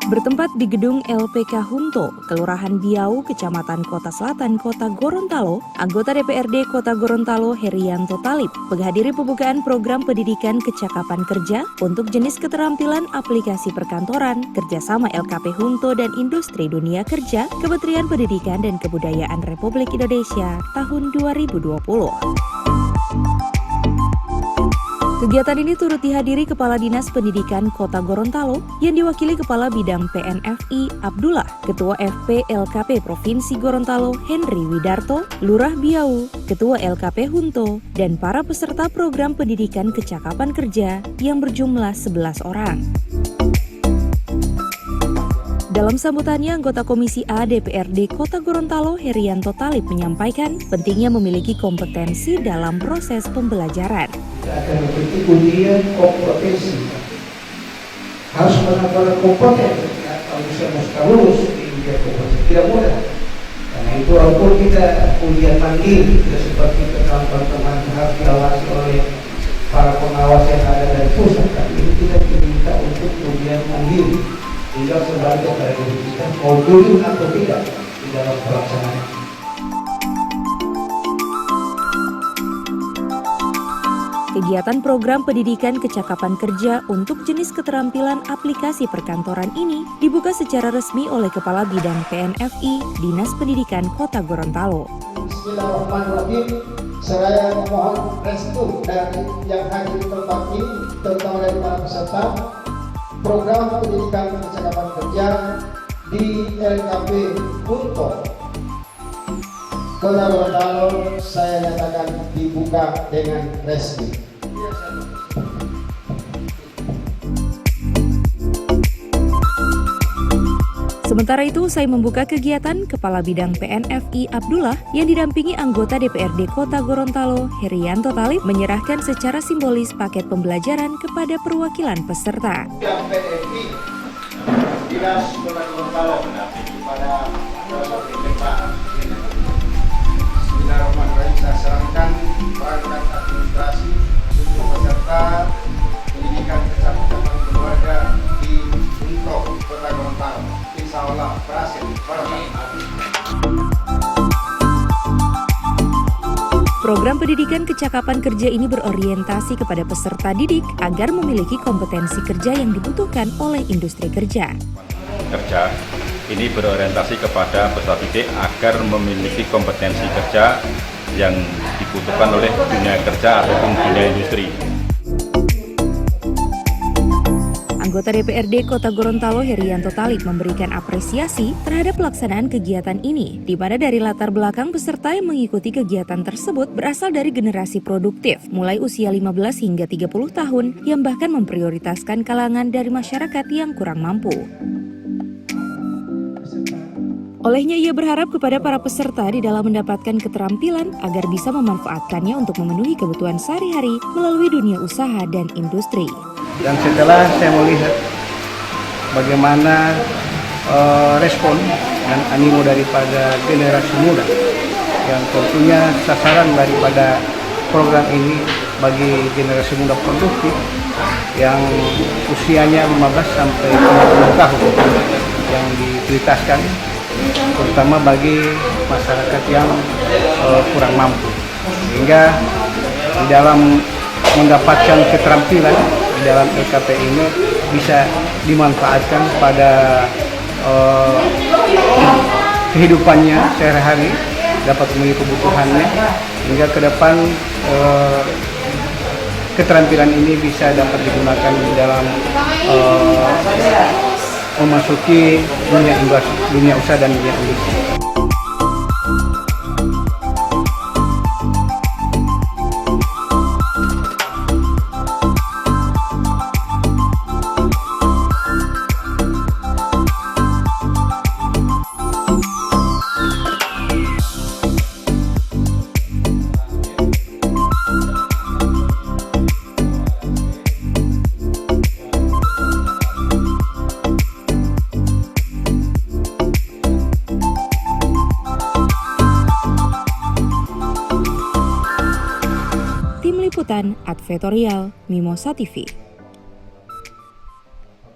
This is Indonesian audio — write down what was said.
Bertempat di gedung LPK Hunto, Kelurahan Biau, Kecamatan Kota Selatan, Kota Gorontalo, anggota DPRD Kota Gorontalo Herianto Talib menghadiri pembukaan program pendidikan kecakapan kerja untuk jenis keterampilan aplikasi perkantoran kerjasama LKP Hunto dan Industri Dunia Kerja Kementerian Pendidikan dan Kebudayaan Republik Indonesia tahun 2020. Kegiatan ini turut dihadiri Kepala Dinas Pendidikan Kota Gorontalo yang diwakili Kepala Bidang PNFI Abdullah, Ketua FP LKP Provinsi Gorontalo Henry Widarto, Lurah Biau, Ketua LKP Hunto, dan para peserta program pendidikan kecakapan kerja yang berjumlah 11 orang. Dalam sambutannya, anggota Komisi A DPRD Kota Gorontalo Herianto Talib menyampaikan pentingnya memiliki kompetensi dalam proses pembelajaran. Akan memiliki ujian kompetensi, harus benar-benar kompeten. Kalau bisa lulus di ujian kompetensi tidak mudah. Karena itu walaupun kita ujian mandiri, tidak seperti teman-teman harus diawasi oleh para pengawas yang ada dari pusat, tapi ini kita diminta untuk ujian mandiri. Tinggal sebagai dari kita mau jujur atau tidak di dalam pelaksanaan. Kegiatan program pendidikan kecakapan kerja untuk jenis keterampilan aplikasi perkantoran ini dibuka secara resmi oleh Kepala Bidang PNFI Dinas Pendidikan Kota Gorontalo. Bismillahirrahmanirrahim. Saya memohon restu dari yang hadir di tempat ini, terutama dari para peserta program pendidikan kecakapan kerja di LKP Hunto Kota Gorontalo. Saya nyatakan dibuka dengan resmi. Sementara itu, saya membuka kegiatan Kepala Bidang PNFI Abdullah yang didampingi anggota DPRD Kota Gorontalo Herianto Talib menyerahkan secara simbolis paket pembelajaran kepada perwakilan peserta. PNFI Dinas Kota Gorontalo kepada Bismillahirrahmanirrahim, saya serahkan perangkat administrasi untuk peserta pendidikan kecakapan keluarga di Hunto Kota Gorontalo. Insya Allah berhasil. Program pendidikan kecakapan kerja ini berorientasi kepada peserta didik agar memiliki kompetensi kerja yang dibutuhkan oleh industri kerja. Kerja ini berorientasi kepada peserta didik agar memiliki kompetensi kerja yang dibutuhkan oleh dunia kerja ataupun dunia industri. Anggota DPRD Kota Gorontalo Herianto Talib memberikan apresiasi terhadap pelaksanaan kegiatan ini, di mana dari latar belakang peserta yang mengikuti kegiatan tersebut berasal dari generasi produktif, mulai usia 15 hingga 30 tahun, yang bahkan memprioritaskan kalangan dari masyarakat yang kurang mampu. Olehnya ia berharap kepada para peserta di dalam mendapatkan keterampilan agar bisa memanfaatkannya untuk memenuhi kebutuhan sehari-hari melalui dunia usaha dan industri. Dan setelah saya melihat bagaimana respon dan animo daripada generasi muda yang tentunya sasaran daripada program ini bagi generasi muda produktif yang usianya 15 sampai 30 tahun yang diprioritaskan, terutama bagi masyarakat yang kurang mampu, sehingga di dalam mendapatkan keterampilan di dalam LKP ini bisa dimanfaatkan pada kehidupannya sehari-hari, dapat memenuhi kebutuhannya, hingga ke depan keterampilan ini bisa dapat digunakan di dalam memasuki dunia usaha dan dunia industri. Liputan Advertorial Mimosa TV.